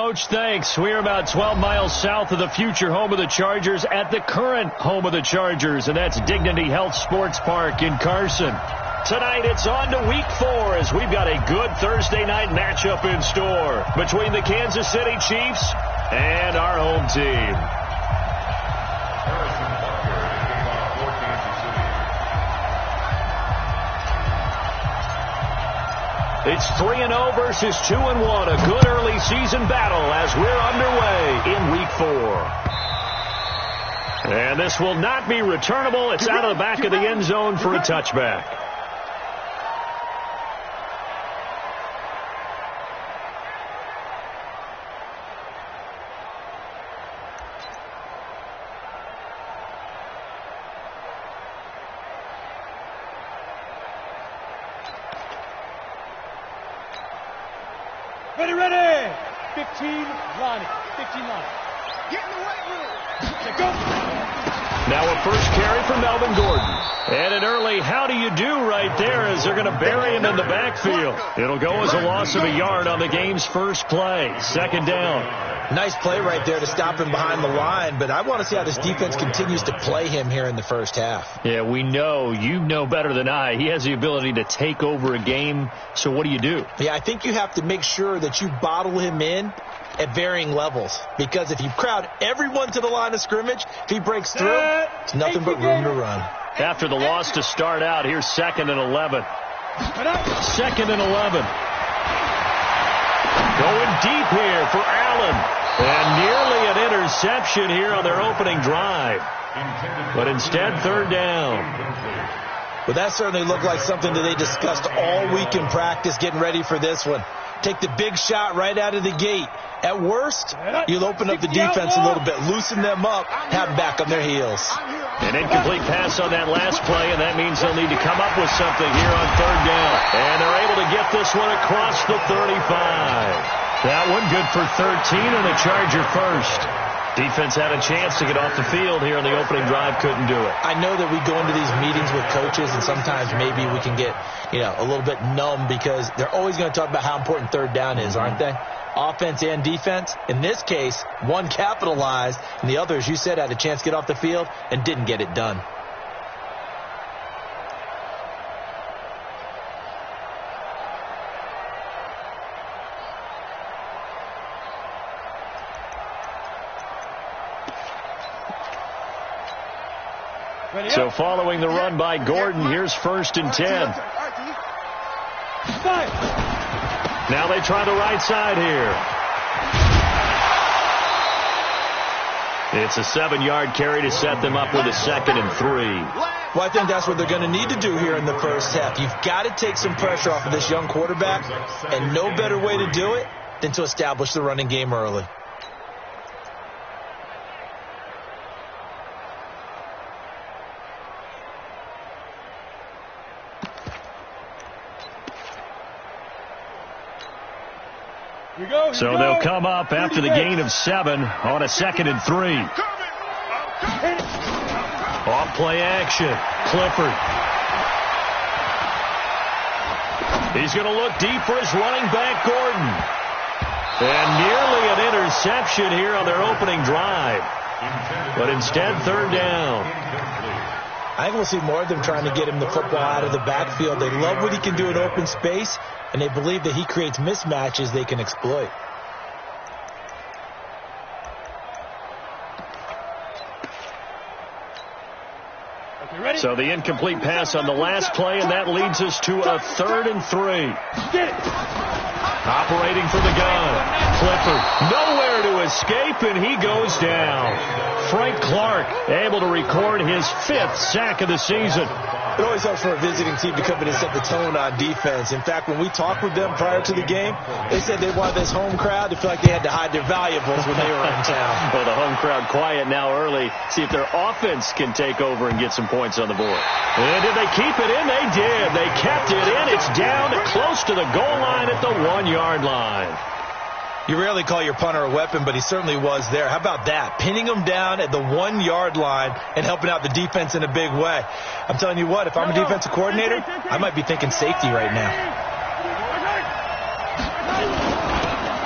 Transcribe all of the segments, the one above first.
Coach. Thanks. We're about 12 miles south of the future home of the Chargers at the current home of the Chargers, and that's Dignity Health Sports Park in Carson. Tonight, it's on to Week 4 as we've got a good Thursday night matchup in store between the Kansas City Chiefs and our home team. It's 3-0 versus 2-1, a good early season battle as we're underway in Week 4. And this will not be returnable. It's out of the back of the end zone for a touchback. Ready. 15 line. 15 line. Get in the right room. Go. Now a first carry for Melvin Gordon. And an early how do you do right there as they're going to bury him in the backfield. It'll go as a loss of a yard on the game's first play. Second down. Nice play right there to stop him behind the line, but I want to see how this defense continues to play him here in the first half. Yeah, we know. You know better than I. He has the ability to take over a game, so what do you do? Yeah, I think you have to make sure that you bottle him in at varying levels, because if you crowd everyone to the line of scrimmage, if he breaks through, it's nothing but room to run. After the loss to start out, here's 2nd and 11. 2nd and 11. Going deep here for Allen. And nearly an interception here on their opening drive. But instead, third down. Well, that certainly looked like something that they discussed all week in practice getting ready for this one. Take the big shot right out of the gate. At worst, you'll open up the defense a little bit, loosen them up, have them back on their heels. An incomplete pass on that last play, and that means they'll need to come up with something here on third down. And they're able to get this one across the 35. That one good for 13 and a Charger first. Defense had a chance to get off the field here on the opening drive, couldn't do it. I know that we go into these meetings with coaches, and sometimes maybe we can get, a little bit numb because they're always going to talk about how important third down is, aren't they? Offense and defense. In this case, one capitalized, and the other, as you said, had a chance to get off the field and didn't get it done. So following the run by Gordon, here's 1st and 10. Now they try the right side here. It's a 7-yard carry to set them up with a 2nd and 3. Well, I think that's what they're going to need to do here in the first half. You've got to take some pressure off of this young quarterback, and no better way to do it than to establish the running game early. So they'll come up after the gain of 7 on a 2nd and 3. Off play action. Clifford. He's going to look deep for his running back, Gordon. And nearly an interception here on their opening drive. But instead, third down. I think we'll see more of them trying to get him the football out of the backfield. They love what he can do in open space, and they believe that he creates mismatches they can exploit. So the incomplete pass on the last play, and that leads us to a 3rd and 3. Operating for the gun. Clifford nowhere to escape, and he goes down. Frank Clark able to record his 5th sack of the season. It always helps for a visiting team to come in and set the tone on defense. In fact, when we talked with them prior to the game, they said they wanted this home crowd to feel like they had to hide their valuables when they were in town. Well, the home crowd quiet now early. See if their offense can take over and get some points on the board. And did they keep it in? They did. They kept it in. It's down close to the goal line at the 1-yard line. You rarely call your punter a weapon, but he certainly was there. How about that? Pinning him down at the 1-yard line and helping out the defense in a big way. I'm telling you what, if I'm a defensive coordinator, I might be thinking safety right now.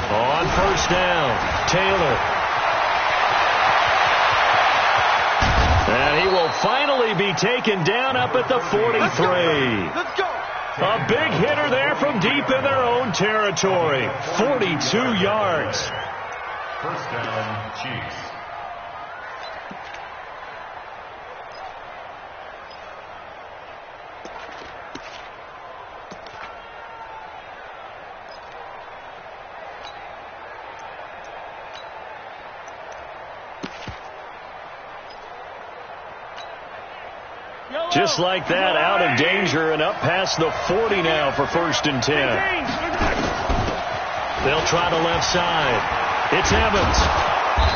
On first down. Taylor. And he will finally be taken down up at the 43. Let's go. A big hitter there from deep in their own territory. 42 yards. First down, Chiefs. Just like that, out of danger and up past the 40 now for 1st and 10. They'll try the left side. It's Evans.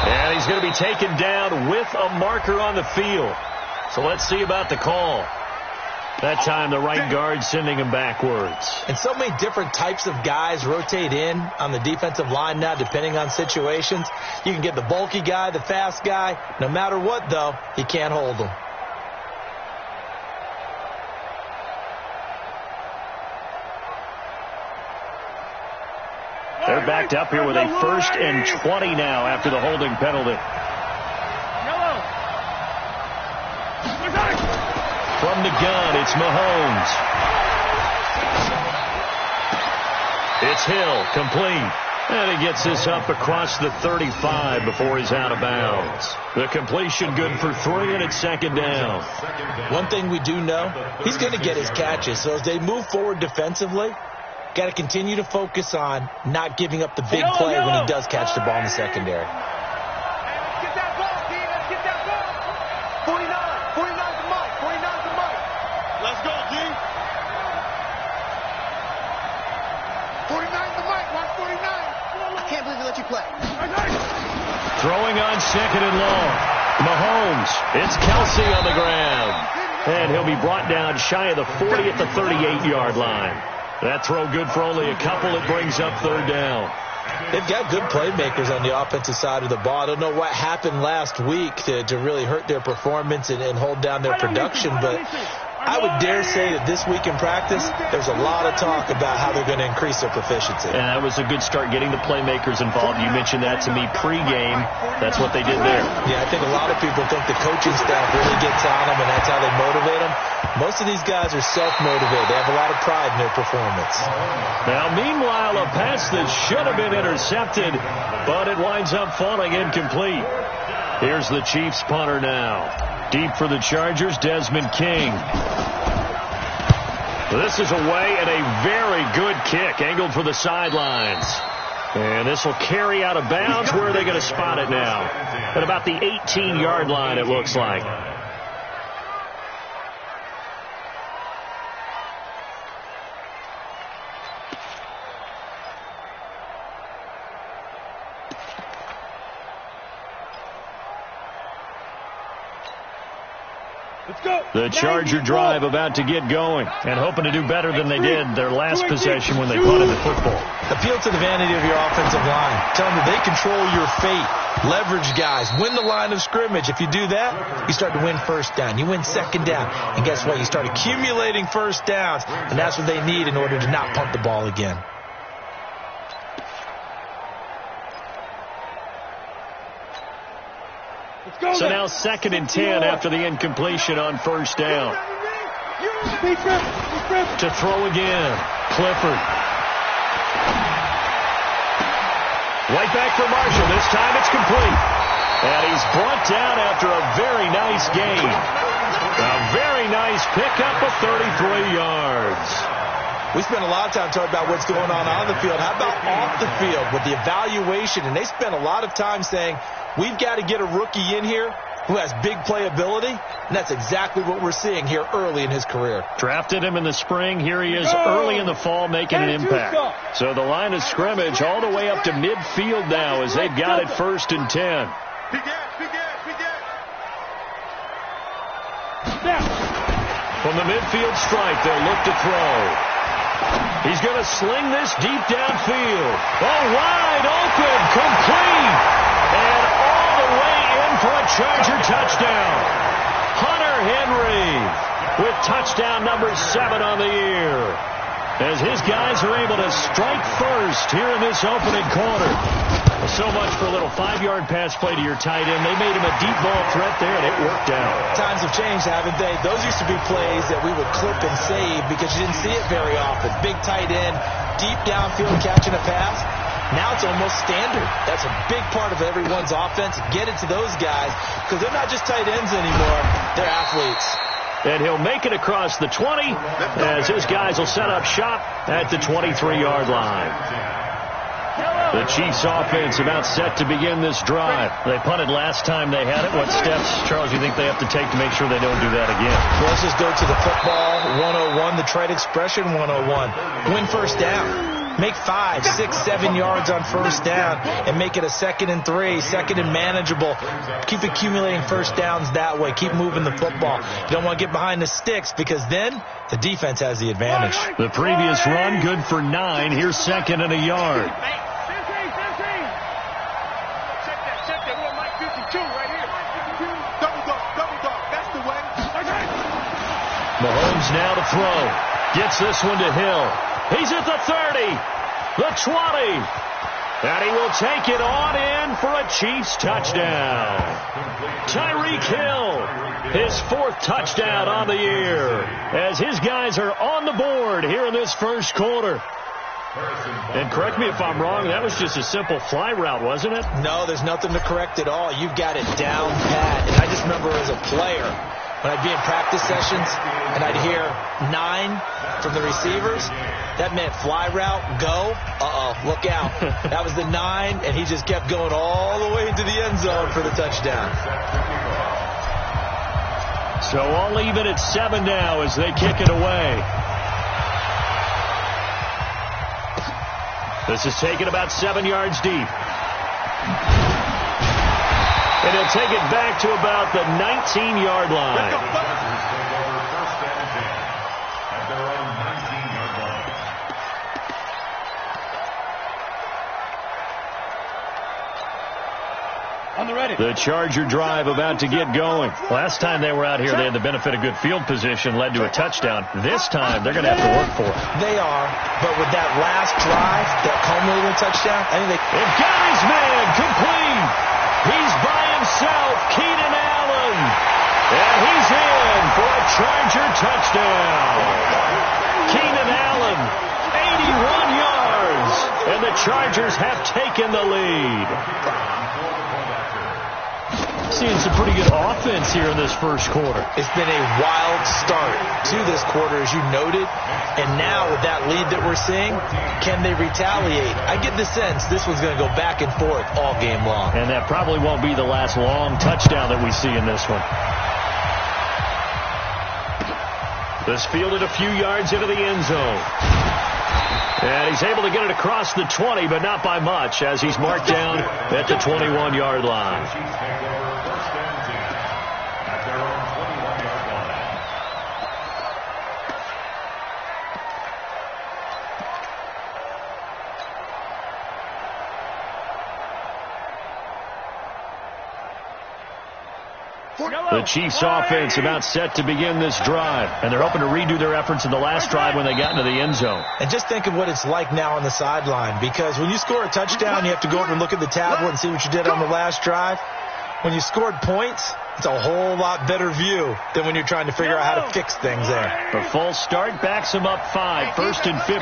And he's going to be taken down with a marker on the field. So let's see about the call. That time the right guard sending him backwards. And so many different types of guys rotate in on the defensive line now depending on situations. You can get the bulky guy, the fast guy. No matter what, though, he can't hold them. They're backed up here with a 1st and 20 now after the holding penalty. From the gun, it's Mahomes. It's Hill, complete. And he gets this up across the 35 before he's out of bounds. The completion good for 3, and it's 2nd down. One thing we do know, he's going to get his catches. So as they move forward defensively, got to continue to focus on not giving up the big play when he does catch the ball in the secondary. Get that ball, D. Let's get that ball. 49. 49's the mic. 49's the mic. Let's go, D. 49's the mic. Watch 49. I can't believe they let you play. Throwing on 2nd and long. Mahomes. It's Kelsey on the ground. And he'll be brought down shy of the 40 at the 38-yard line. That throw good for only a couple. It brings up 3rd down. They've got good playmakers on the offensive side of the ball. I don't know what happened last week to really hurt their performance and hold down their production, but I would dare say that this week in practice, there's a lot of talk about how they're going to increase their proficiency. And that was a good start getting the playmakers involved. You mentioned that to me pregame. That's what they did there. Yeah, I think a lot of people think the coaching staff really gets on them, and that's how they motivate them. Most of these guys are self-motivated. They have a lot of pride in their performance. Now, meanwhile, a pass that should have been intercepted, but it winds up falling incomplete. Here's the Chiefs punter now. Deep for the Chargers, Desmond King. This is away and a very good kick, angled for the sidelines. And this will carry out of bounds. Where are they going to spot it now? At about the 18-yard line, it looks like. The Charger drive about to get going and hoping to do better than they did their last possession when they punted the football. Appeal to the vanity of your offensive line. Tell them that they control your fate. Leverage guys. Win the line of scrimmage. If you do that, you start to win 1st down. You win 2nd down. And guess what? You start accumulating 1st downs. And that's what they need in order to not punt the ball again. So now 2nd and 10 after the incompletion on 1st down. To throw again. Clifford. Right back for Marshall. This time it's complete. And he's brought down after a very nice gain. A very nice pickup of 33 yards. We spent a lot of time talking about what's going on the field. How about off the field with the evaluation? And they spent a lot of time saying, we've got to get a rookie in here who has big playability, and that's exactly what we're seeing here early in his career. Drafted him in the spring. Here he is early in the fall making an impact. So the line of scrimmage all the way up to midfield now as they've got it 1st and 10. From the midfield stripe, they'll look to throw. He's going to sling this deep downfield. Oh, wide open, complete. And all the way in for a Charger touchdown. Hunter Henry with touchdown number 7 on the year. as his guys are able to strike first here in this opening quarter. So much for a little 5-yard pass play to your tight end. They made him a deep ball threat there, and it worked out. Times have changed, haven't they? Those used to be plays that we would clip and save because you didn't see it very often. Big tight end, deep downfield catching a pass. Now it's almost standard. That's a big part of everyone's offense. Get it to those guys because they're not just tight ends anymore. They're athletes. And he'll make it across the 20 as his guys will set up shop at the 23-yard line. The Chiefs offense about set to begin this drive. They punted last time they had it. What steps, Charles, do you think they have to take to make sure they don't do that again? Well, let's just go to the football 101, the trade expression 101. Win first down. Make 5, 6, 7 yards on first down and make it a 2nd and 3, 2nd and manageable. Keep accumulating first downs that way. Keep moving the football. You don't want to get behind the sticks because then the defense has the advantage. The previous run, good for 9. Here's 2nd and a yard. Mahomes now to throw. Gets this one to Hill. He's at the 30, the 20, and he will take it on in for a Chiefs touchdown. Tyreek Hill, his 4th touchdown on the year, as his guys are on the board here in this first quarter. And correct me if I'm wrong, that was just a simple fly route, wasn't it? No, there's nothing to correct at all. You've got it down pat. And I just remember as a player, when I'd be in practice sessions and I'd hear 9 from the receivers, that meant fly route, go, look out. That was the 9, and he just kept going all the way into the end zone for the touchdown. So all even at 7 now as they kick it away. This is taken about 7 yards deep. And he'll take it back to about the 19-yard line. The Charger drive about to get going. Last time they were out here, they had the benefit of good field position, led to a touchdown. This time, they're going to have to work for it. They are, but with that last drive, that culminating touchdown, I think they've got his man complete. He's by himself, Keenan Allen. And he's in for a Charger touchdown. Keenan Allen, 81 yards. And the Chargers have taken the lead. Seeing some pretty good offense here in this first quarter. It's been a wild start to this quarter, as you noted. And now with that lead that we're seeing, can they retaliate? I get the sense this one's going to go back and forth all game long. And that probably won't be the last long touchdown that we see in this one. This fielded a few yards into the end zone. And he's able to get it across the 20, but not by much, as he's marked down at the 21-yard line. The Chiefs offense about set to begin this drive, and they're hoping to redo their efforts in the last drive when they got into the end zone. And just think of what it's like now on the sideline, because when you score a touchdown, you have to go over and look at the tablet and see what you did on the last drive. When you scored points, it's a whole lot better view than when you're trying to figure out how to fix things there. The full start backs them up 5, 1st and 15.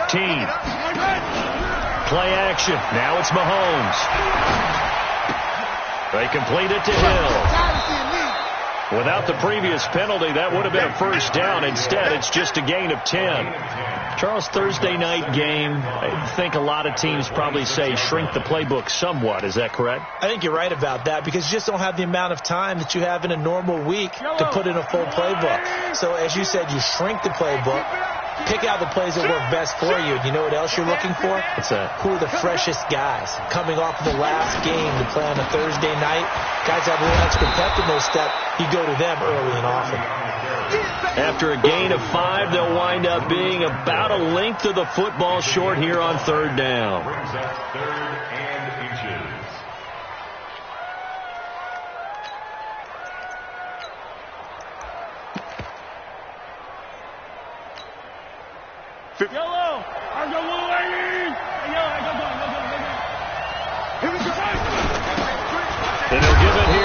Play action. Now it's Mahomes. They complete it to Hill. Without the previous penalty, that would have been a first down. Instead, it's just a gain of 10. Charles, Thursday night game, I think a lot of teams probably say shrink the playbook somewhat. Is that correct? I think you're right about that because you just don't have the amount of time that you have in a normal week to put in a full playbook. So, as you said, you shrink the playbook. Pick out the plays that work best for you. You know what else you're looking for? What's that? Who are the freshest guys coming off of the last game to play on a Thursday night? Guys have a little extra pep in their step. You go to them early and often. After a gain of 5, they'll wind up being about a length of the football short here on 3rd down. Brings up 3rd and inches. Yellow.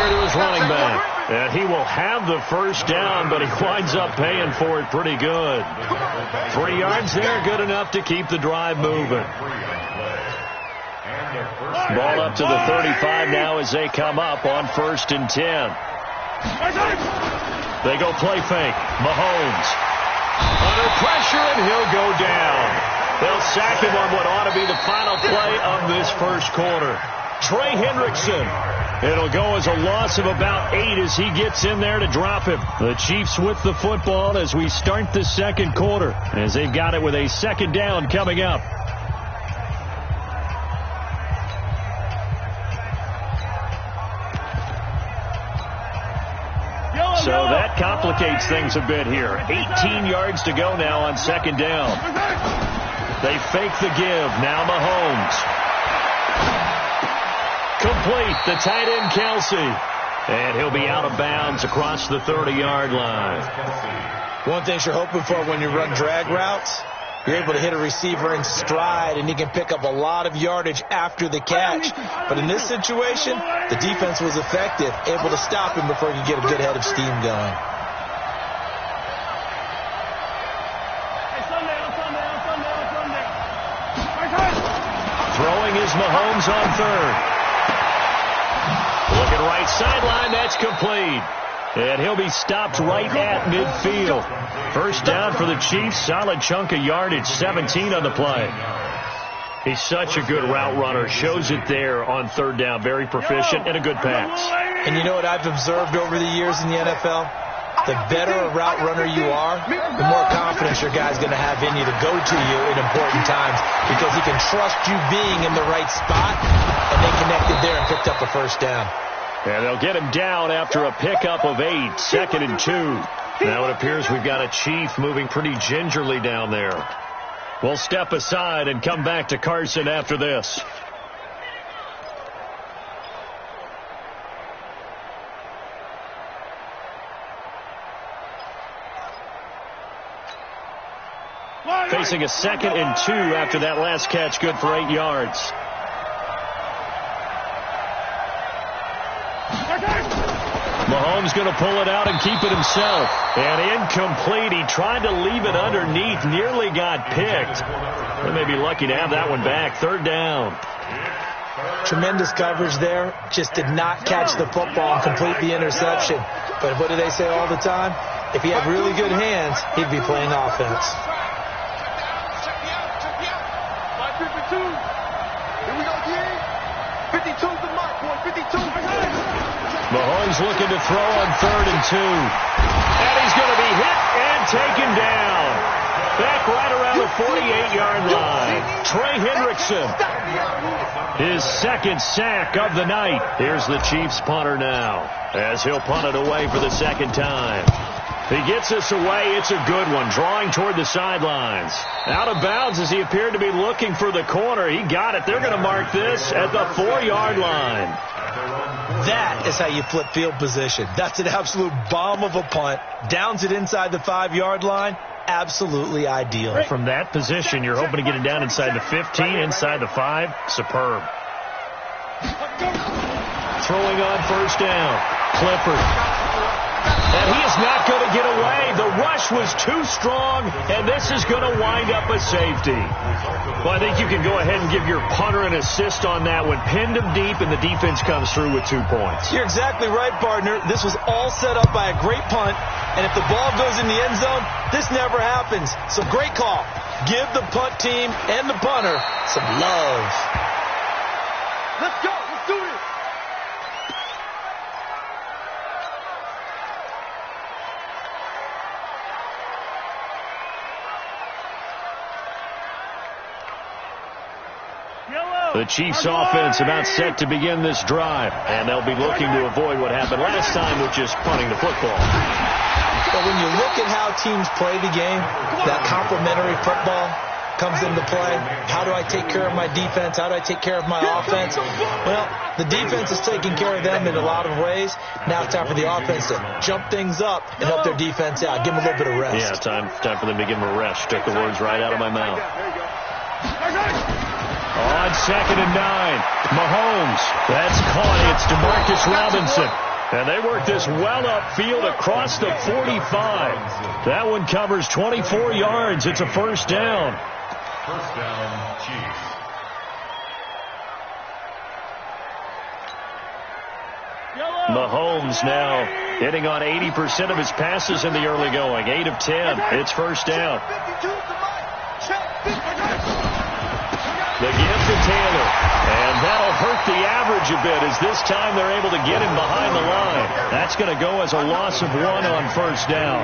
there to his running back. And he will have the first down, but he winds up paying for it pretty good. 3 yards there, good enough to keep the drive moving. Ball up to the 35 now as they come up on 1st and 10. They go play fake. Mahomes under pressure, and he'll go down. They'll sack him on what ought to be the final play of this first quarter. Trey Hendrickson. It'll go as a loss of about 8 as he gets in there to drop him. The Chiefs with the football as we start the second quarter, as they've got it with a 2nd down coming up. So that complicates things a bit here. 18 yards to go now on 2nd down. They fake the give. Now Mahomes. Complete. The tight end, Kelsey. And he'll be out of bounds across the 30-yard line. One thing you're hoping for when you run drag routes, you're able to hit a receiver in stride, and he can pick up a lot of yardage after the catch. But in this situation, the defense was effective, able to stop him before he could get a good head of steam going. Throwing is Mahomes on 3rd. Looking right sideline, that's complete. And he'll be stopped right at midfield. First down for the Chiefs. Solid chunk of yardage, 17 on the play. He's such a good route runner. Shows it there on 3rd down. Very proficient and a good pass. And you know what I've observed over the years in the NFL? The better a route runner you are, the more confidence your guy's going to have in you to go to you in important times, because he can trust you being in the right spot, and they connected there and picked up a first down. And they'll get him down after a pickup of 8, 2nd and 2. Now it appears we've got a Chief moving pretty gingerly down there. We'll step aside and come back to Carson after this. Facing a 2nd and 2 after that last catch, good for 8 yards. Mahomes going to pull it out and keep it himself. And incomplete. He tried to leave it underneath. Nearly got picked. They may be lucky to have that one back. 3rd down. Tremendous coverage there. Just did not catch the football and complete the interception. But what do they say all the time? If he had really good hands, he'd be playing offense. Mahomes looking to throw on 3rd and 2. And he's going to be hit and taken down. Back right around the 48-yard line. Trey Hendrickson. His 2nd sack of the night. Here's the Chiefs punter now, as he'll punt it away for the 2nd time. He gets us away. It's a good one. Drawing toward the sidelines. Out of bounds as he appeared to be looking for the corner. He got it. They're going to mark this at the 4-yard line. That is how you flip field position. That's an absolute bomb of a punt. Downs it inside the 5-yard line. Absolutely ideal. From that position, you're hoping to get it down inside the 15, inside the 5. Superb. Throwing on 1st down. Clifford. And he is not going to get away. The rush was too strong, and this is going to wind up a safety. Well, I think you can go ahead and give your punter an assist on that one. Pinned him deep, and the defense comes through with 2 points. You're exactly right, partner. This was all set up by a great punt, and if the ball goes in the end zone, this never happens. So great call. Give the punt team and the punter some love. Let's go. Let's do it. The Chiefs offense about set to begin this drive, and they'll be looking to avoid what happened last time, which is punting the football. But when you look at how teams play the game, that complementary football comes into play. How do I take care of my defense? How do I take care of my offense? Well, the defense is taking care of them in a lot of ways. Now it's time for the offense to jump things up and help their defense out. Give them a little bit of rest. Yeah, time for them to give them a rest. Took the words right out of my mouth. On 2nd and 9, Mahomes. That's caught. It's DeMarcus Robinson. And they work this well upfield across the 45. That one covers 24 yards. It's a first down. First down, Chiefs. Mahomes now hitting on 80% of his passes in the early going. 8 of 10. It's first down. The give to Taylor. And that'll hurt the average a bit as this time they're able to get him behind the line. That's going to go as a loss of 1 on first down.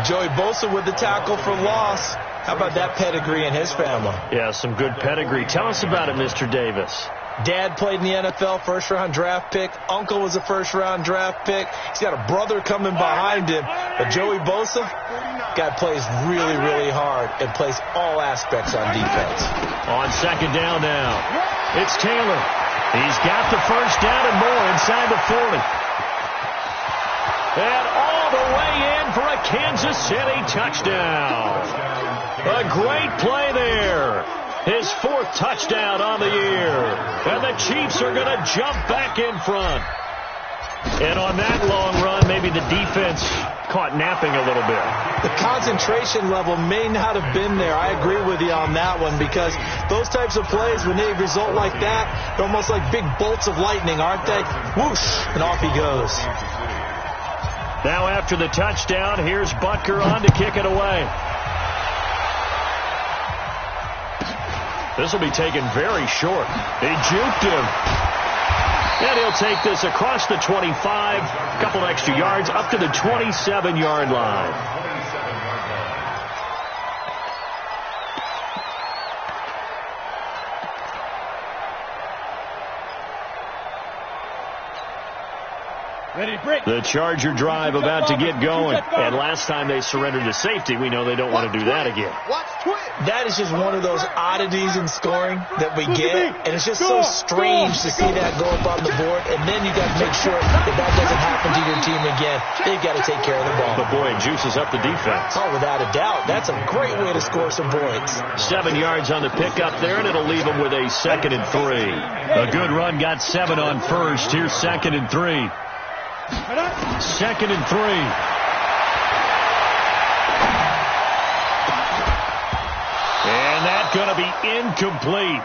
Joey Bosa with the tackle for loss. How about that pedigree in his family? Yeah, some good pedigree. Tell us about it, Mr. Davis. Dad played in the NFL, first-round draft pick. Uncle was a first-round draft pick. He's got a brother coming behind him. But Joey Bosa, guy plays really, really hard and plays all aspects on defense. On second down now, it's Taylor. He's got the first down and more inside the 40. And all the way in for a Kansas City touchdown. A great play there. His 4th touchdown on the year. And the Chiefs are going to jump back in front. And on that long run, maybe the defense caught napping a little bit. The concentration level may not have been there. I agree with you on that one because those types of plays, when they result like that, they're almost like big bolts of lightning, aren't they? Whoosh, and off he goes. Now after the touchdown, here's Butker on to kick it away. This will be taken very short. He juked him. And he'll take this across the 25, a couple extra yards, up to the 27-yard line. The Charger drive about to get going. And last time they surrendered to safety, we know they don't want to do that again. That is just one of those oddities in scoring that we get. And it's just so strange to see that go up on the board. And then you got to make sure that that doesn't happen to your team again. They've got to take care of the ball. But boy, it juices up the defense. Oh, without a doubt. That's a great way to score some points. 7 yards on the pickup there, and it'll leave them with a 2nd and 3. A good run got 7 on first. Here's 2nd and 3. 2nd and 3. And that's going to be incomplete.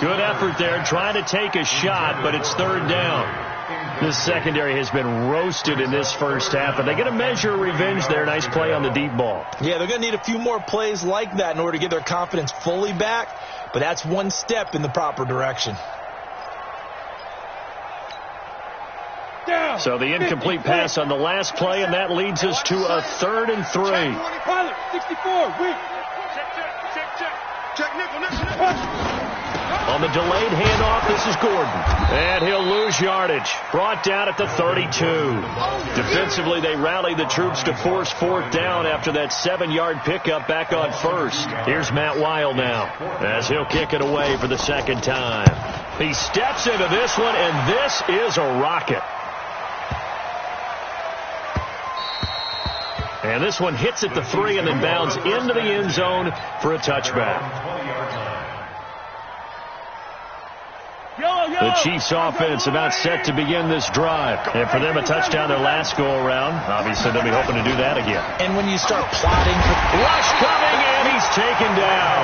Good effort there, trying to take a shot, but it's 3rd down. This secondary has been roasted in this first half, and they get a measure of revenge there. Nice play on the deep ball. Yeah, they're going to need a few more plays like that in order to get their confidence fully back, but that's one step in the proper direction. So the incomplete pass on the last play, and that leads us to a 3rd and 3. 64, On the delayed handoff, this is Gordon. And he'll lose yardage. Brought down at the 32. Defensively, they rally the troops to force 4th down after that 7-yard pickup back on 1st. Here's Matt Weil now as he'll kick it away for the 2nd time. He steps into this one, and this is a rocket. And this one hits at the 3 and then bounds into the end zone for a touchback. The Chiefs offense about set to begin this drive. And for them, a touchdown their last go-around. Obviously, they'll be hoping to do that again. And when you start plotting... Rush coming, and he's taken down.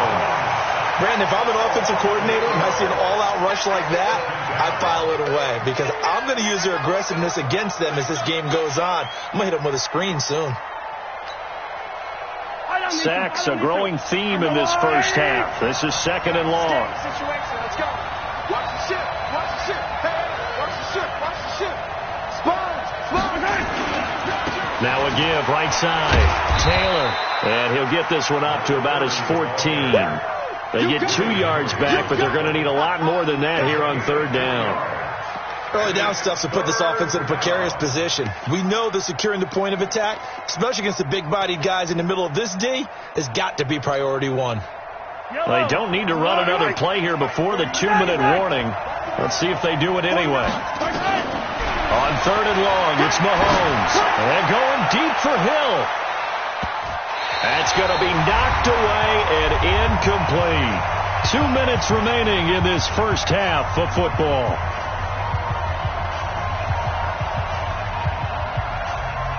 Brandon, if I'm an offensive coordinator and I see an all-out rush like that, I file it away because I'm going to use their aggressiveness against them as this game goes on. I'm going to hit them with a screen soon. Sacks, a growing theme in this first half. This is 2nd and long. Let's go. Watch the ship. Watch the ship. Hey, watch the ship. Watch the ship. Spine. Now a give, right side. Taylor. And he'll get this one up to about his 14. They get 2 yards back, but they're going to need a lot more than that here on 3rd down. Early down stuff to put this offense in a precarious position. We know that securing the point of attack, especially against the big-bodied guys in the middle of this D, has got to be priority 1. They don't need to run another play here before the 2-minute warning. Let's see if they do it anyway. On 3rd and long, it's Mahomes. And going deep for Hill. That's going to be knocked away and incomplete. 2 minutes remaining in this first half of football.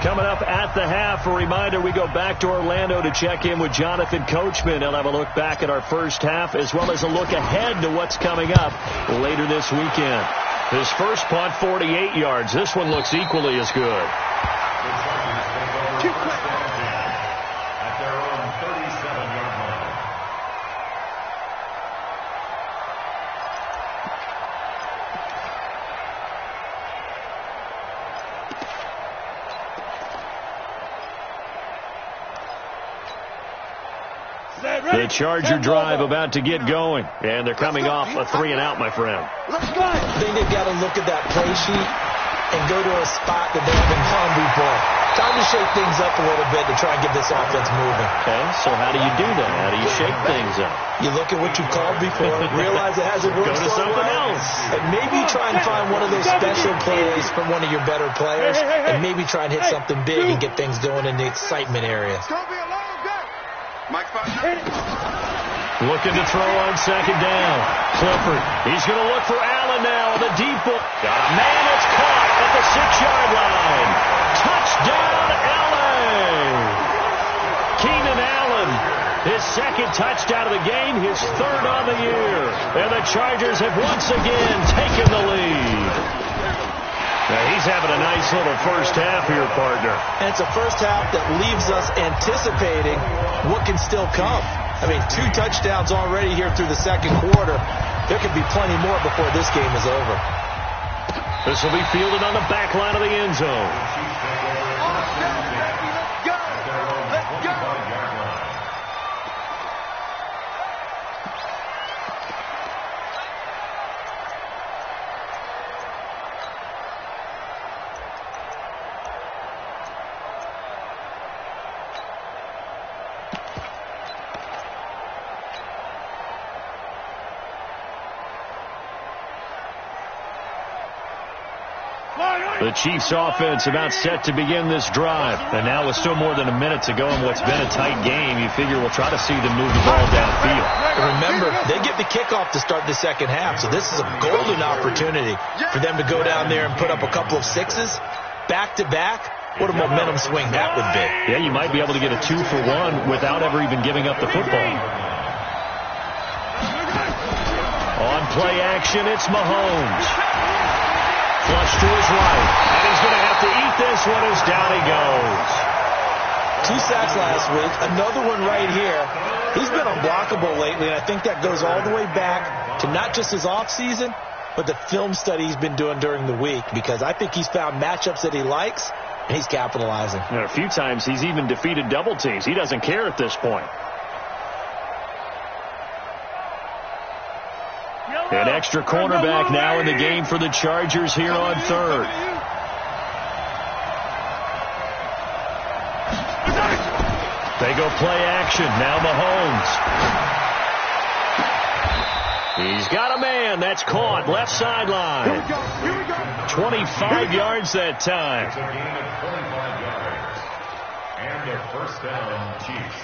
Coming up at the half, a reminder, we go back to Orlando to check in with Jonathan Coachman. He'll have a look back at our first half as well as a look ahead to what's coming up later this weekend. His first punt, 48 yards. This one looks equally as good. At their own 37-yard line. The Charger drive about to get going, and they're coming off a 3-and-out, my friend. I think they've got to look at that play sheet and go to a spot that they haven't gone before. Time to shake things up a little bit to try and get this offense moving. Okay, so how do you do that? How do you shake things up? You look at what you've called before, realize it hasn't worked Go to so something well, else. and maybe try and find one of those special plays from one of your better players, and maybe try and hit something big and get things going in the excitement area. It's going to be a long day. Mike, Looking to throw on second down. Clifford, he's going to look for Allen now. The deep ball. Got a man that's caught at the 6-yard line. Touchdown, LA! Keenan Allen, his second touchdown of the game, his third on the year. And the Chargers have once again taken the lead. Now he's having a nice little first half here, partner. And it's a first half that leaves us anticipating what can still come. I mean, 2 touchdowns already here through the second quarter. There could be plenty more before this game is over. This will be fielded on the back line of the end zone. The Chiefs offense about set to begin this drive. And now with still more than a minute to go in what's been a tight game, you figure we'll try to see them move the ball downfield. Remember, they get the kickoff to start the second half, so this is a golden opportunity for them to go down there and put up a couple of 6s back-to-back. What a momentum swing that would be. Yeah, you might be able to get a 2-for-1 without ever even giving up the football. On play action, it's Mahomes. Flush to his right, and he's going to have to eat this one as down he goes. 2 sacks last week, another one right here. He's been unblockable lately, and I think that goes all the way back to not just his offseason, but the film study he's been doing during the week, because I think he's found matchups that he likes, and he's capitalizing. And a few times he's even defeated double teams. He doesn't care at this point. An extra cornerback now in the game for the Chargers here on third. They go play action. Now Mahomes. He's got a man. That's caught. Left sideline. 25 yards that time. It's a gain of 25 yards. And a first down, Chiefs.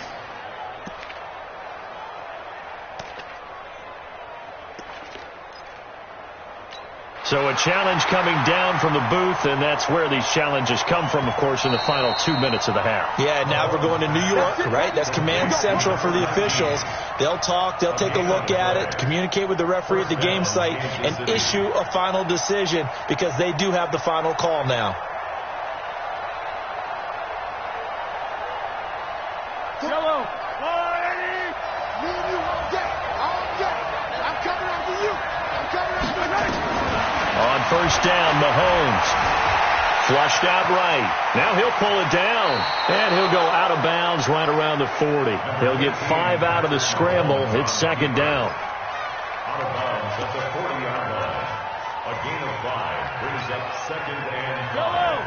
So a challenge coming down from the booth, and that's where these challenges come from, of course, in the final 2 minutes of the half. Yeah, now we're going to New York, right? That's command central for the officials. They'll talk, they'll take a look at it, communicate with the referee at the game site, and issue a final decision because they do have the final call now. Yellow. I'm coming after you. I'm coming after you. On first down, Mahomes. Flushed out right. Now he'll pull it down. And he'll go out of bounds right around the 40. He'll get 5 out of the scramble. It's second down. Out of bounds at the 40-yard line. A gain of 5 brings up second and 5.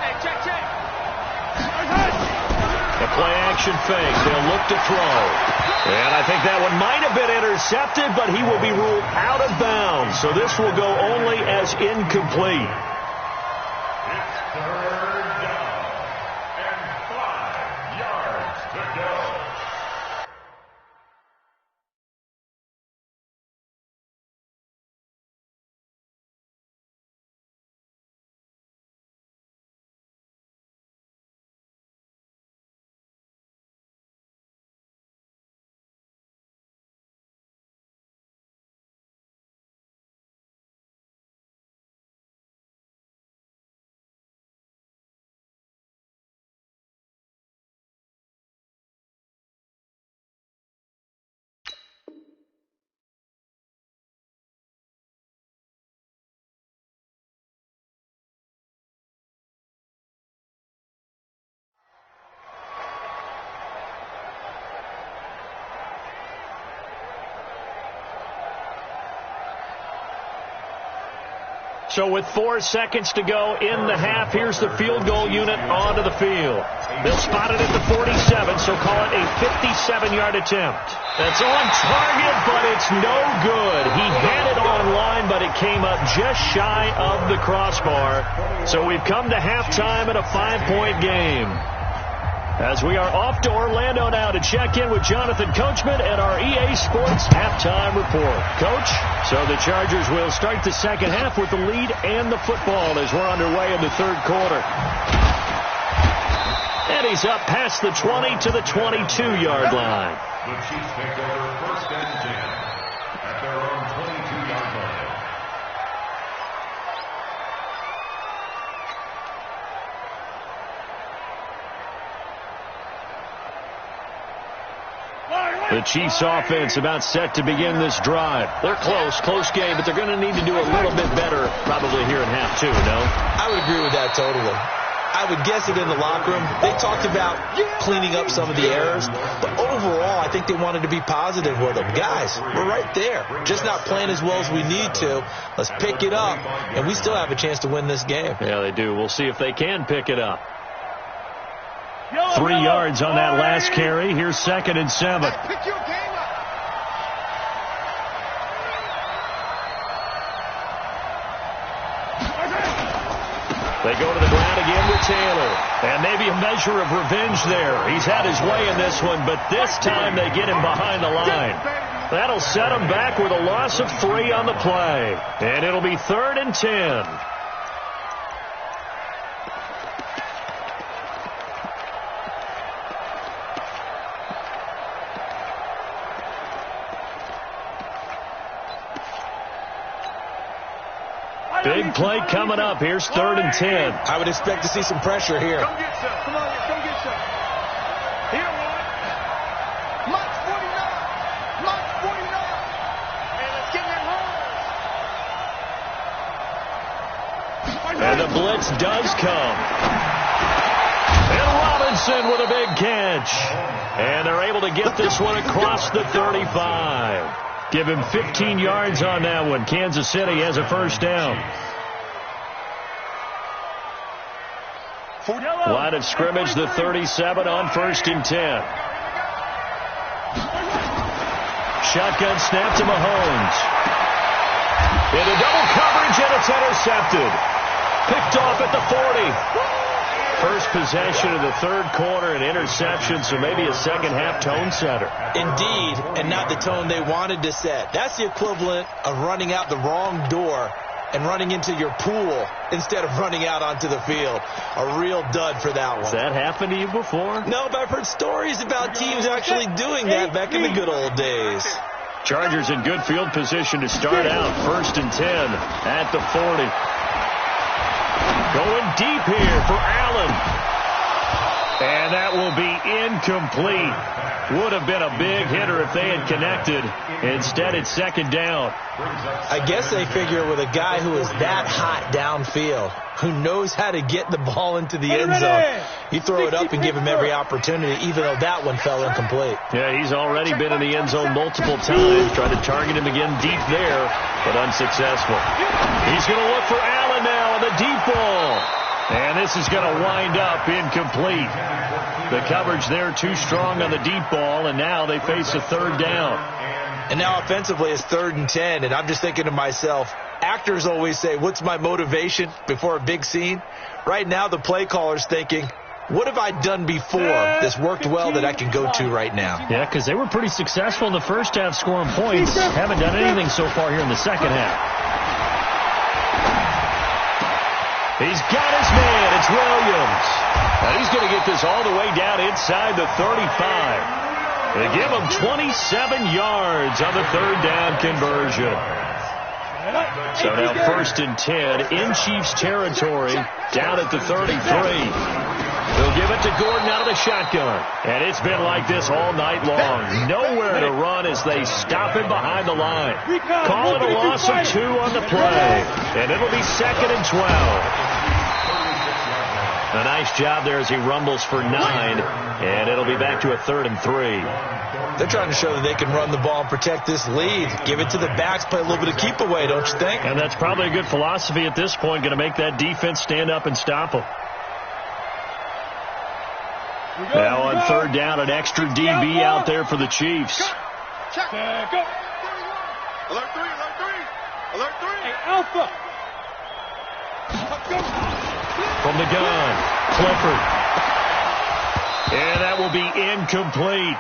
Hey, check. A play-action fake. They'll look to throw. And I think that one might have been intercepted, but he will be ruled out of bounds. So this will go only as incomplete. It's third down and 5 yards to go. So with 4 seconds to go in the half, here's the field goal unit onto the field. They'll spot it at the 47, so call it a 57-yard attempt. That's on target, but it's no good. He had it on line, but it came up just shy of the crossbar. So we've come to halftime at a 5-point game. As we are off to Orlando now to check in with Jonathan Coachman and our EA Sports halftime report. Coach, so the Chargers will start the second half with the lead and the football as we're underway in the third quarter. And he's up past the 20 to the 22-yard line. The Chiefs take over first and 10 at their own 22-yard line. The Chiefs offense about set to begin this drive. They're close game, but they're going to need to do a little bit better probably here in half two, no? I would agree with that totally. I would guess it in the locker room. They talked about cleaning up some of the errors, but overall I think they wanted to be positive with them. Guys, we're right there. Just not playing as well as we need to. Let's pick it up, and we still have a chance to win this game. Yeah, they do. We'll see if they can pick it up. 3 yards on that last carry. Here's 2nd and 7. Pick your game up. They go to the ground again with Taylor. And maybe a measure of revenge there. He's had his way in this one, but this time they get him behind the line. That'll set him back with a loss of 3 on the play. And it'll be 3rd and 10. Big play coming up. Here's 3rd and 10. I would expect to see some pressure here. Come get some. Come on, come get some. Here, Mike 49. Mike 49. And let's get in there. And the blitz does come. And Robinson with a big catch. And they're able to get this one across the 35. Give him 15 yards on that one. Kansas City has a first down. Line of scrimmage, the 37 on 1st and 10. Shotgun snap to Mahomes. Into double coverage, and it's intercepted. Picked off at the 40. First possession of the third quarter, an interception, so maybe a second half tone setter. Indeed, and not the tone they wanted to set. That's the equivalent of running out the wrong door and running into your pool instead of running out onto the field. A real dud for that one. Has that happened to you before? No, but I've heard stories about teams actually doing that back in the good old days. Chargers in good field position to start out. 1st and 10 at the 40. Going deep here for Allen. And that will be incomplete. Would have been a big hitter if they had connected. Instead, it's 2nd down. I guess they figure with a guy who is that hot downfield, who knows how to get the ball into the end zone, you throw it up and give him every opportunity, even though that one fell incomplete. Yeah, he's already been in the end zone multiple times. Tried to target him again deep there, but unsuccessful. He's going to look for Allen now on the deep ball. And this is going to wind up incomplete. The coverage there too strong on the deep ball, and now they face a 3rd down. And now offensively it's 3rd and 10, and I'm just thinking to myself, actors always say, what's my motivation before a big scene? Right now the play caller's thinking, what have I done before that's worked well that I can go to right now? Yeah, because they were pretty successful in the first half scoring points. Haven't done anything so far here in the second half. He's got his man. It's Williams. And he's going to get this all the way down inside the 35. They give him 27 yards on the 3rd down conversion. So now 1st and 10 in Chiefs territory down at the 33. They'll give it to Gordon out of the shotgun. And it's been like this all night long. Nowhere to run as they stop him behind the line. Call it a loss of 2 on the play. And it'll be 2nd and 12. A nice job there as he rumbles for 9, and it'll be back to a 3rd and 3. They're trying to show that they can run the ball and protect this lead. Give it to the backs, play a little bit of keep away, don't you think? And that's probably a good philosophy at this point, going to make that defense stand up and stop them. Now on 3rd down, an extra DB out there for the Chiefs. Check. Go. Alert 3, alert 3. Alert 3. Hey, Alpha. Let's go. From the gun, Clifford. And that will be incomplete.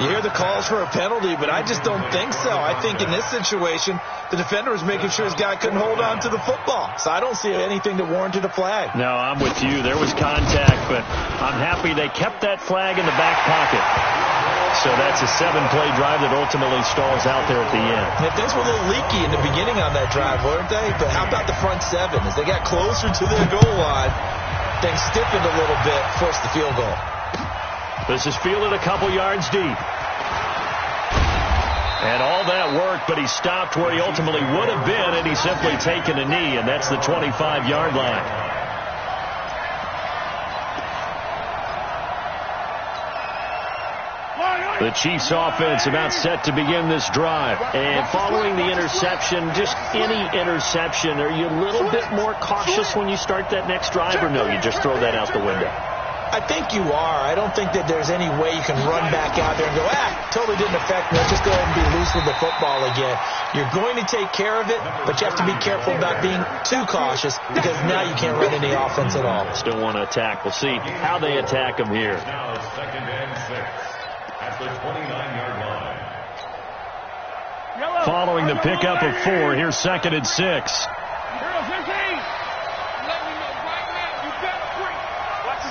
You hear the calls for a penalty, but I just don't think so. I think in this situation, the defender was making sure his guy couldn't hold on to the football. So I don't see anything that warranted a flag. No, I'm with you. There was contact, but I'm happy they kept that flag in the back pocket. So that's a 7-play drive that ultimately stalls out there at the end. And things were a little leaky in the beginning on that drive, weren't they? But how about the front 7? As they got closer to their goal line, things stiffened a little bit, forced the field goal. This is fielded a couple yards deep. And all that work, but he stopped where he ultimately would have been, and he's simply taken a knee, and that's the 25-yard line. The Chiefs offense about set to begin this drive. And following the interception, just any interception, are you a little bit more cautious when you start that next drive, or no, you just throw that out the window? I think you are. I don't think that there's any way you can run back out there and go, totally didn't affect me. Let's just go ahead and be loose with the football again. You're going to take care of it, but you have to be careful about being too cautious because now you can't run any offense at all. Still want to attack. We'll see how they attack him here. Now 2nd and 6 at the 29-yard line. Following the pickup of 4, here's 2nd and 6.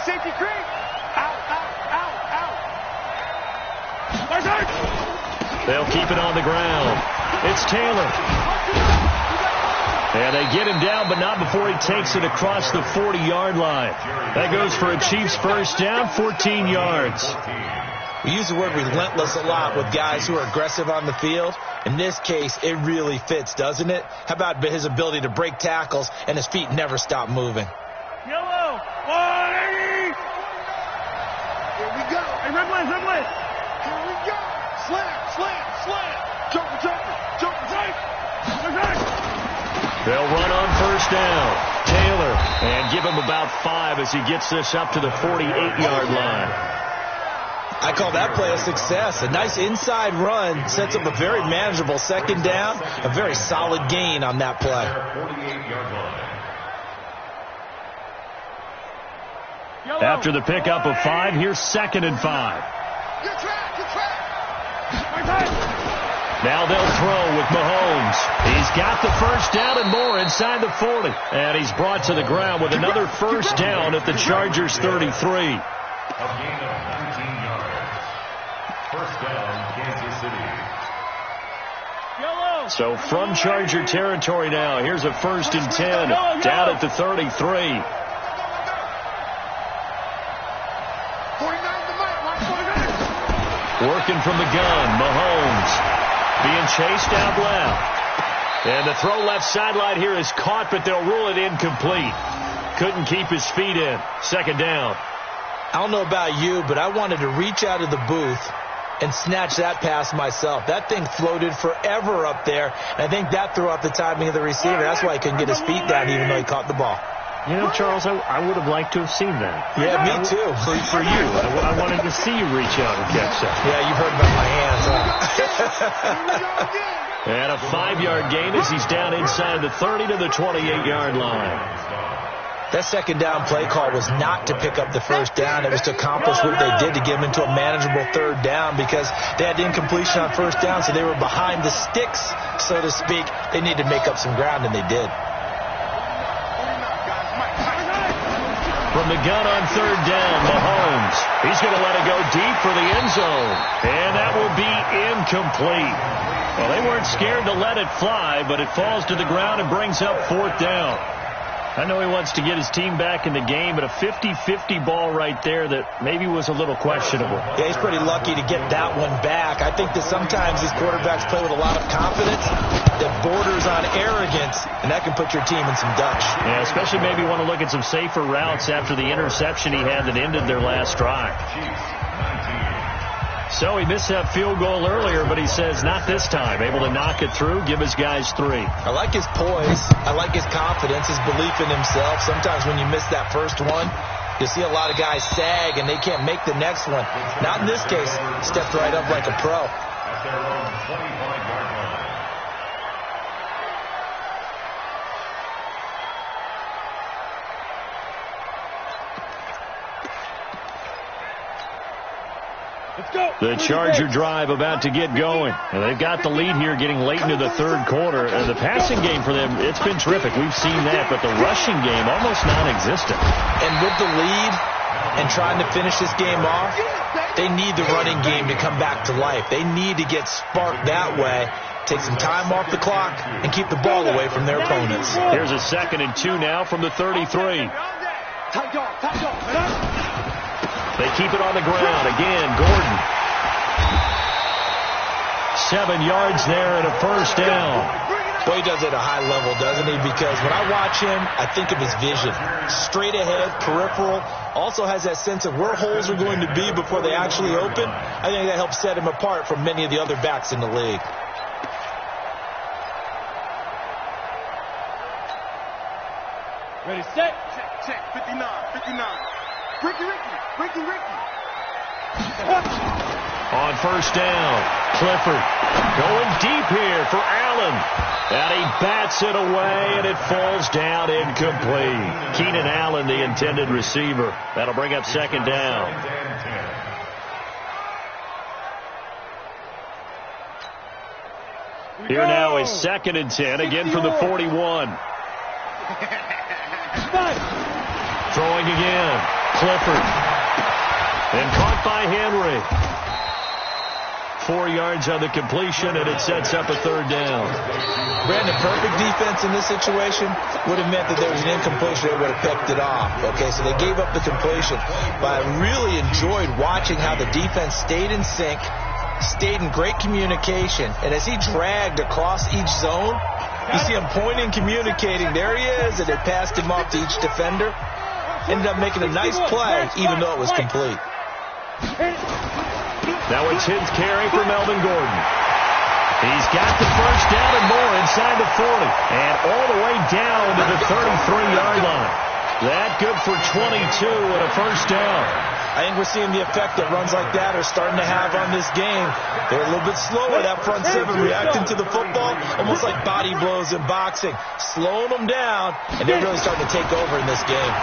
Safety creep. Out. They'll keep it on the ground. It's Taylor. And they get him down, but not before he takes it across the 40-yard line. That goes for a Chiefs first down, 14 yards. We use the word relentless a lot with guys who are aggressive on the field. In this case, it really fits, doesn't it? How about his ability to break tackles and his feet never stop moving? Yellow. 180. Here we go. Hey, red blitz. Here we go. Slam. Jumper. Right. They'll run on first down. Taylor, and give him about 5 as he gets this up to the 48-yard line. I call that play a success. A nice inside run sets up a very manageable 2nd down. A very solid gain on that play. 48-yard line. After the pickup of 5, here's 2nd and 5. Good track. Now they'll throw with Mahomes. He's got the first down and more inside the 40. And he's brought to the ground with another first down at the Chargers 33. A gain of 19 yards. First down, Kansas City. So from Charger territory now, here's a 1st and 10 down at the 33. Working from the gun, Mahomes being chased out left. And the throw left sideline here is caught, but they'll rule it incomplete. Couldn't keep his feet in. 2nd down. I don't know about you, but I wanted to reach out of the booth and snatch that pass myself. That thing floated forever up there, and I think that threw off the timing of the receiver. That's why he couldn't get his feet down even though he caught the ball. You know, Charles, I would have liked to have seen that. Yeah, me too. For you. I wanted to see you reach out and catch that. Yeah, you've heard about my hands, huh? And a 5-yard gain as he's down inside the 30 to the 28-yard line. That 2nd down play call was not to pick up the first down. It was to accomplish what they did to get him into a manageable 3rd down because they had incompletion on first down, so they were behind the sticks, so to speak. They needed to make up some ground, and they did. From the gun on 3rd down, Mahomes. He's going to let it go deep for the end zone. And that will be incomplete. Well, they weren't scared to let it fly, but it falls to the ground and brings up 4th down. I know he wants to get his team back in the game, but a 50-50 ball right there that maybe was a little questionable. Yeah, he's pretty lucky to get that one back. I think that sometimes these quarterbacks play with a lot of confidence that borders on arrogance, and that can put your team in some dutch. Yeah, especially maybe want to look at some safer routes after the interception he had that ended their last drive. So he missed that field goal earlier, but he says not this time. Able to knock it through, give his guys 3. I like his poise. I like his confidence, his belief in himself. Sometimes when you miss that first one, you see a lot of guys sag and they can't make the next one. Not in this case. Stepped right up like a pro. At their own 25-yard line. The Charger drive about to get going. And they've got the lead here getting late into the third quarter. The passing game for them, it's been terrific. We've seen that, but the rushing game almost non-existent. And with the lead and trying to finish this game off, they need the running game to come back to life. They need to get sparked that way, take some time off the clock, and keep the ball away from their opponents. Here's a 2nd and 2 now from the 33. They keep it on the ground. Again, Gordon. 7 yards there and a first down. Boy, he does it at a high level, doesn't he? Because when I watch him, I think of his vision. Straight ahead, peripheral. Also has that sense of where holes are going to be before they actually open. I think that helps set him apart from many of the other backs in the league. Ready, set. Check. 59. Ricky. On first down, Clifford going deep here for Allen. And he bats it away, and it falls down incomplete. Keenan Allen, the intended receiver. That'll bring up 2nd down. Here now is 2nd and 10, again from the 41. Throwing again, Clifford. And caught by Henry. 4 yards on the completion, and it sets up a 3rd down. Brandon, perfect defense in this situation would have meant that there was an incompletion. They would have picked it off. Okay, so they gave up the completion. But I really enjoyed watching how the defense stayed in sync, stayed in great communication, and as he dragged across each zone, you see him pointing, communicating. There he is, and they passed him off to each defender. Ended up making a nice play, even though it was complete. Now it's his carry for Melvin Gordon. He's got the first down and more inside the 40. And all the way down to the 33-yard line. That good for 22 and a first down. I think we're seeing the effect that runs like that are starting to have on this game. They're a little bit slower, that front seven, reacting to the football, almost like body blows in boxing, slowing them down, and they're really starting to take over in this game.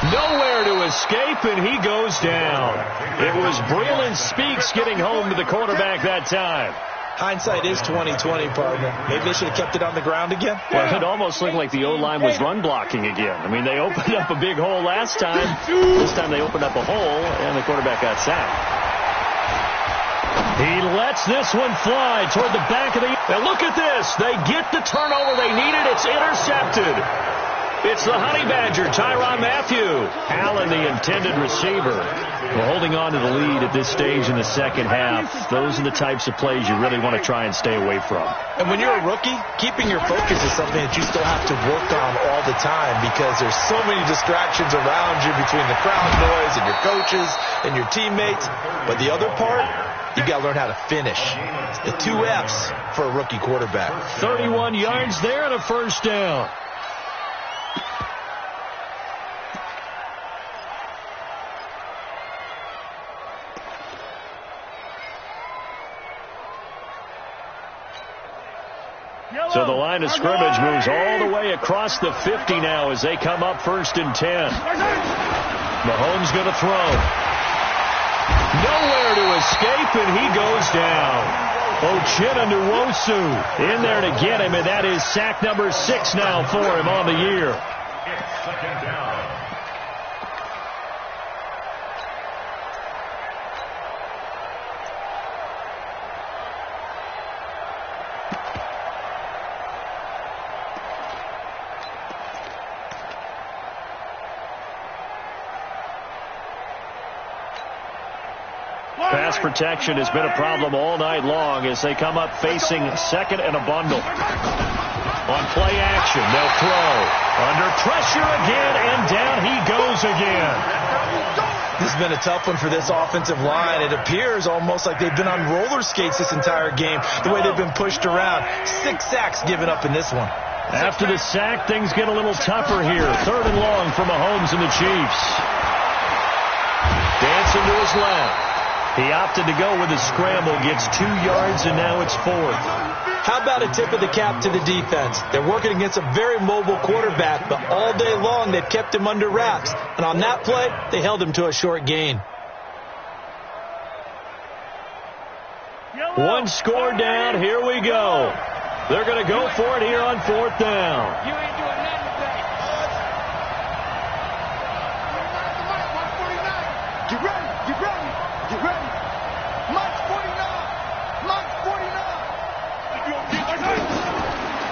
Nowhere to escape, and he goes down. It was Breland Speaks getting home to the quarterback that time. Hindsight is 20/20, partner. Maybe they should have kept it on the ground again. Well, it almost looked like the O-line was run blocking again. I mean, they opened up a big hole last time. This time they opened up a hole, and the quarterback got sacked. He lets this one fly toward the back of the... Now look at this. They get the turnover they needed. It's intercepted. It's the Honey Badger, Tyrann Mathieu. Allen, the intended receiver. We're holding on to the lead at this stage in the second half. Those are the types of plays you really want to try and stay away from. And when you're a rookie, keeping your focus is something that you still have to work on all the time because there's so many distractions around you between the crowd noise and your coaches and your teammates. But the other part, you've got to learn how to finish. The 2 F's for a rookie quarterback. 31 yards there and a first down. So the line of scrimmage moves all the way across the 50 now as they come up 1st and 10. Mahomes going to throw. Nowhere to escape, and he goes down. Uchenna Nwosu in there to get him, and that is sack number 6 now for him on the year. It's 2nd down. Pass protection has been a problem all night long as they come up facing second and a bundle. On play action, they'll throw. Under pressure again, and down he goes again. This has been a tough one for this offensive line. It appears almost like they've been on roller skates this entire game, the way they've been pushed around. 6 sacks given up in this one. After the sack, things get a little tougher here. 3rd and long for Mahomes and the Chiefs. Dancing to his left. He opted to go with a scramble, gets 2 yards, and now it's 4th. How about a tip of the cap to the defense? They're working against a very mobile quarterback, but all day long they've kept him under wraps. And on that play, they held him to a short gain. One score down. Here we go. They're going to go for it here on 4th down. You ain't doing nothing today. Get ready, get ready, get ready. Mike's 49. Mike's 49.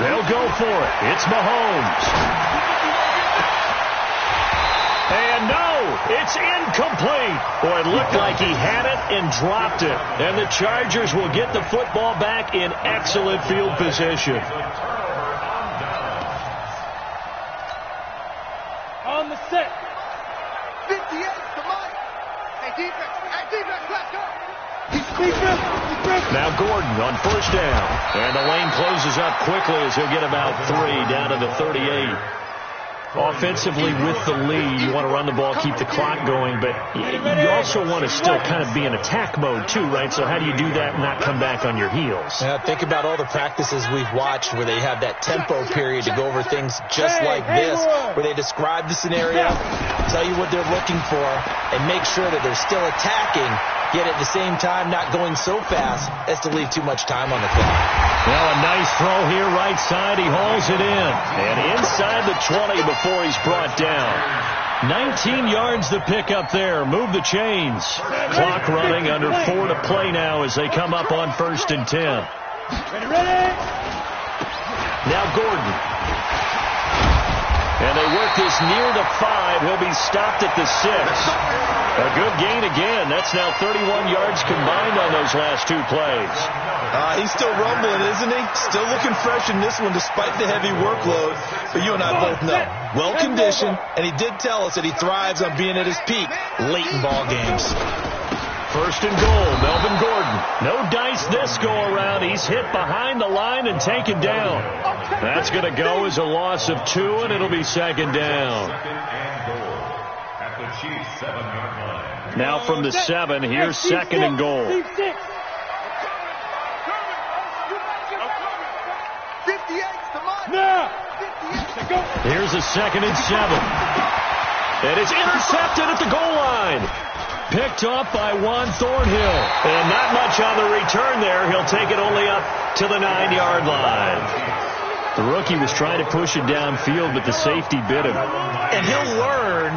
They'll go for it. It's Mahomes. And no, it's incomplete. Boy, it looked like he had it and dropped it. And the Chargers will get the football back in excellent field position. On the set. 58 to Mike. Hey, defense, let's go. Now Gordon on 1st down. And the lane closes up quickly as he'll get about 3 down to the 38. Offensively with the lead, you want to run the ball, keep the clock going, but you also want to still kind of be in attack mode too, right? So how do you do that and not come back on your heels? Yeah, think about all the practices we've watched where they have that tempo period to go over things just like this, where they describe the scenario, tell you what they're looking for, and make sure that they're still attacking, yet at the same time not going so fast as to leave too much time on the clock. Well, a nice throw here, right side. He hauls it in. And inside the 20 before he's brought down. 19 yards the pick up there. Move the chains. Clock running, under 4 to play now as they come up on 1st and 10. Ready. Now Gordon. And they work this near the 5. He'll be stopped at the 6. A good gain again. That's now 31 yards combined on those last 2 plays. He's still rumbling, isn't he? Still looking fresh in this one despite the heavy workload. But you and I both know, well-conditioned, and he did tell us that he thrives on being at his peak late in ball games. 1st and goal, Melvin Gordon. No dice this go-around. He's hit behind the line and taken down. That's going to go as a loss of 2, and it'll be 2nd down. At the Chiefs' 7-yard line. Now from the 7, here's 2nd and goal. 58 to Mike. Now. Here's a 2nd and 7. And it's intercepted at the goal line. Picked off by Juan Thornhill. And not much on the return there. He'll take it only up to the 9-yard line. The rookie was trying to push it downfield, but the safety bit him. And he'll learn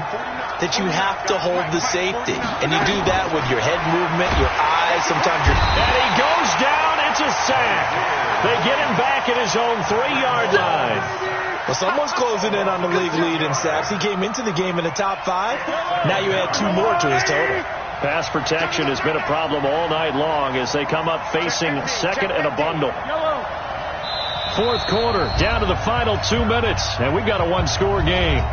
that you have to hold the safety. And you do that with your head movement, your eyes, sometimes your... And he goes down. It's a sack. They get him back at his own 3-yard line. Well, someone's closing in on the league lead in sacks. He came into the game in the top 5. Now you add 2 more to his total. Pass protection has been a problem all night long as they come up facing 2nd and a bundle. 4th quarter, down to the final 2 minutes, and we've got a 1-score game.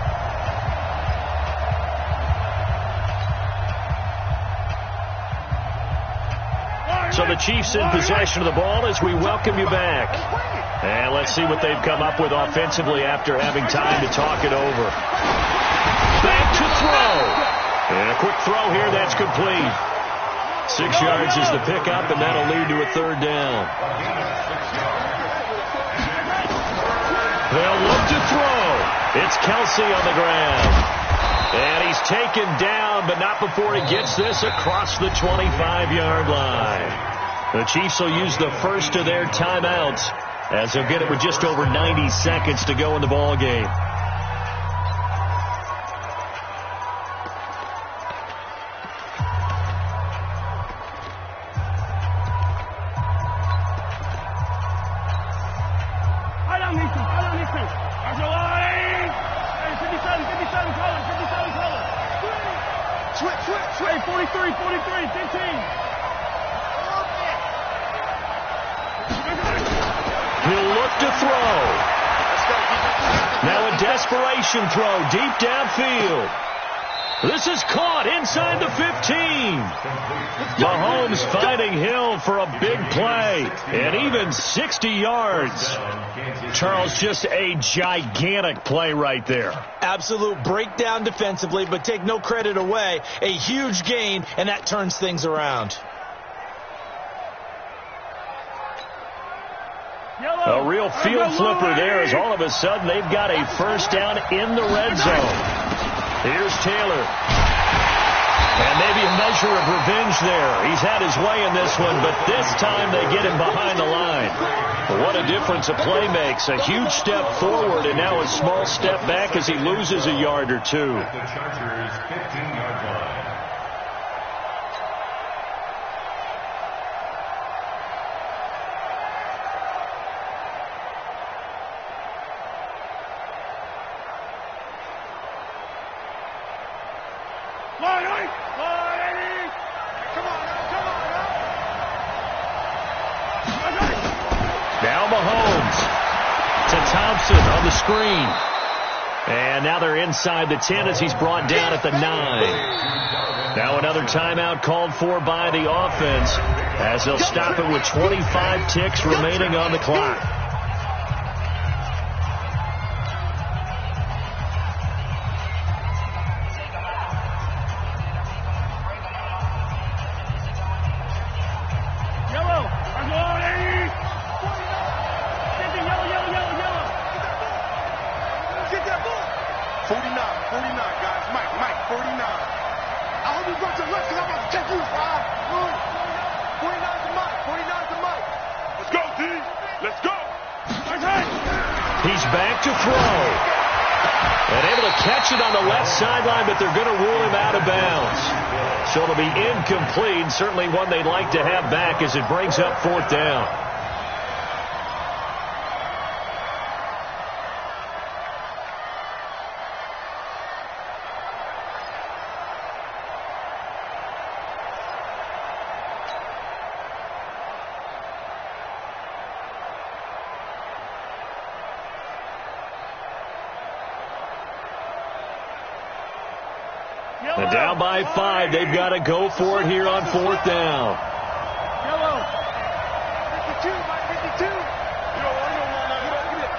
So the Chiefs in possession of the ball as we welcome you back. And let's see what they've come up with offensively after having time to talk it over. Back to throw. And a quick throw here, that's complete. 6 yards is the pickup, and that'll lead to a 3rd down. They'll look to throw. It's Kelsey on the ground. And he's taken down, but not before he gets this across the 25-yard line. The Chiefs will use the first of their timeouts as they'll get it with just over 90 seconds to go in the ball game. Switch, 43, 15. look to throw. Now a desperation throw deep downfield. This is caught inside the 15. Mahomes finding Hill for a big play, and even 60 yards. Charles, just a gigantic play right there. Absolute breakdown defensively, but take no credit away. A huge gain, and that turns things around. A real field flipper there, as all of a sudden they've got a first down in the red zone. Here's Taylor. And maybe a measure of revenge there. He's had his way in this one, but this time they get him behind the line. What a difference a play makes. A huge step forward and now a small step back as he loses a yard or two. The Chargers' 15-yard line. Now Mahomes to Thompson on the screen. And now they're inside the 10 as he's brought down at the 9. Now another timeout called for by the offense as they'll stop it with 25 ticks remaining on the clock. He's back to throw. And able to catch it on the left sideline, but they're going to rule him out of bounds. So it'll be incomplete. Certainly one they'd like to have back as it brings up fourth down. And down by 5, they've got to go for it here on fourth down. Yellow. 52, Mike, 52.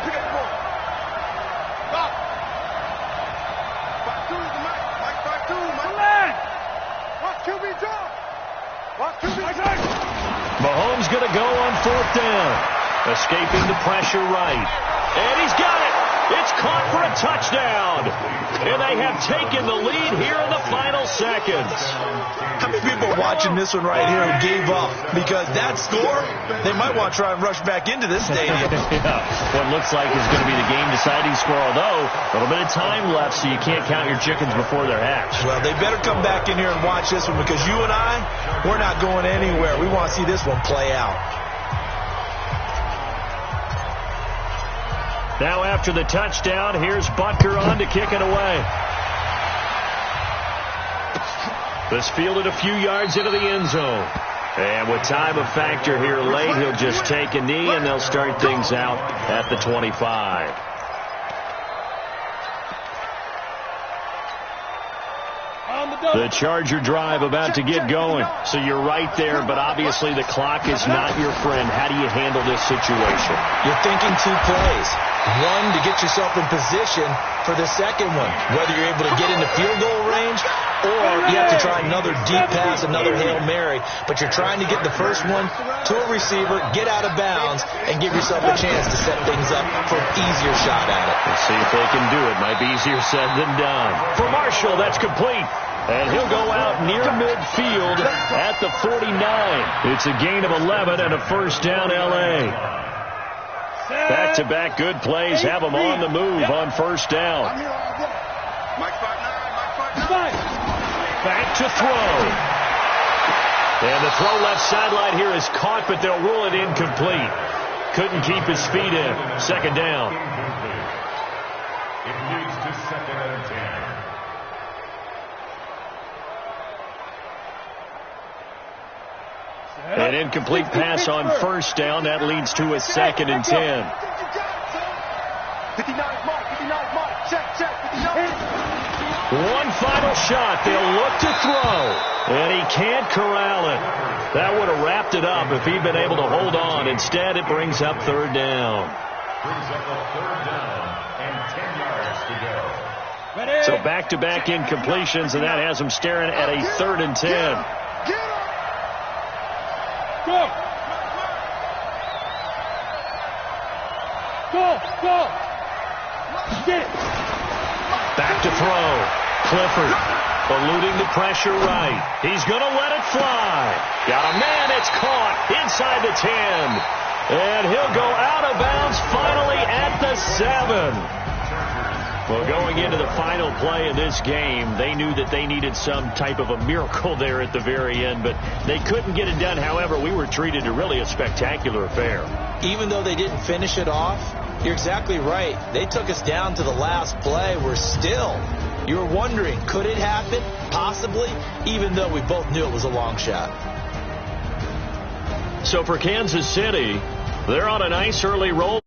Pick up the ball. Stop. 5-2 is the Mike. Mike, 5-2, Mike. Watch QB jump. Watch QB jump. Mahomes going to go on fourth down. Escaping the pressure right. And he's got it. It's caught for a touchdown. And they have taken the lead here in the final seconds. How many people watching this one right here who gave up? Because that score, they might want to try and rush back into this stadium. Yeah, what looks like is going to be the game-deciding score, although a little bit of time left, so you can't count your chickens before they're hatched. Well, they better come back in here and watch this one because you and I, we're not going anywhere. We want to see this one play out. Now after the touchdown, here's Butker on to kick it away. This fielded a few yards into the end zone. And with time a factor here late, he'll just take a knee and they'll start things out at the 25. The Charger drive about to get going. So you're right there, but obviously the clock is not your friend. How do you handle this situation? You're thinking 2 plays. One, to get yourself in position for the second one, whether you're able to get into field goal range or you have to try another deep pass, another Hail Mary. But you're trying to get the first one to a receiver, get out of bounds, and give yourself a chance to set things up for an easier shot at it. Let's see if they can do it. Might be easier said than done. For Marshall, that's complete. And he'll go out near midfield at the 49. It's a gain of 11 and a first down, L.A. Back-to-back good plays have them on the move on first down. Back to throw. And the throw left sideline here is caught, but they'll rule it incomplete. Couldn't keep his feet in. Second down. It leads to second and 10. An incomplete pass on first down. That leads to a second and 10. 59's mark, 59's mark. Check, 59. One final shot. They'll look to throw. And he can't corral it. That would have wrapped it up if he'd been able to hold on. Instead, it brings up third down. Brings up a third down and 10 yards to go. Ready? So back-to-back incompletions, and that has him staring at a 3rd and 10. Get him. Go. Go. Get it. Back to throw. Clifford eluding the pressure right. He's going to let it fly. Got a man. It's caught inside the 10. And he'll go out of bounds finally at the 7. Well, going into the final play of this game, they knew that they needed some type of a miracle there at the very end, but they couldn't get it done. However, we were treated to really a spectacular affair. Even though they didn't finish it off, you're exactly right. They took us down to the last play. You were wondering, could it happen? Possibly, even though we both knew it was a long shot. So for Kansas City, they're on a nice early roll.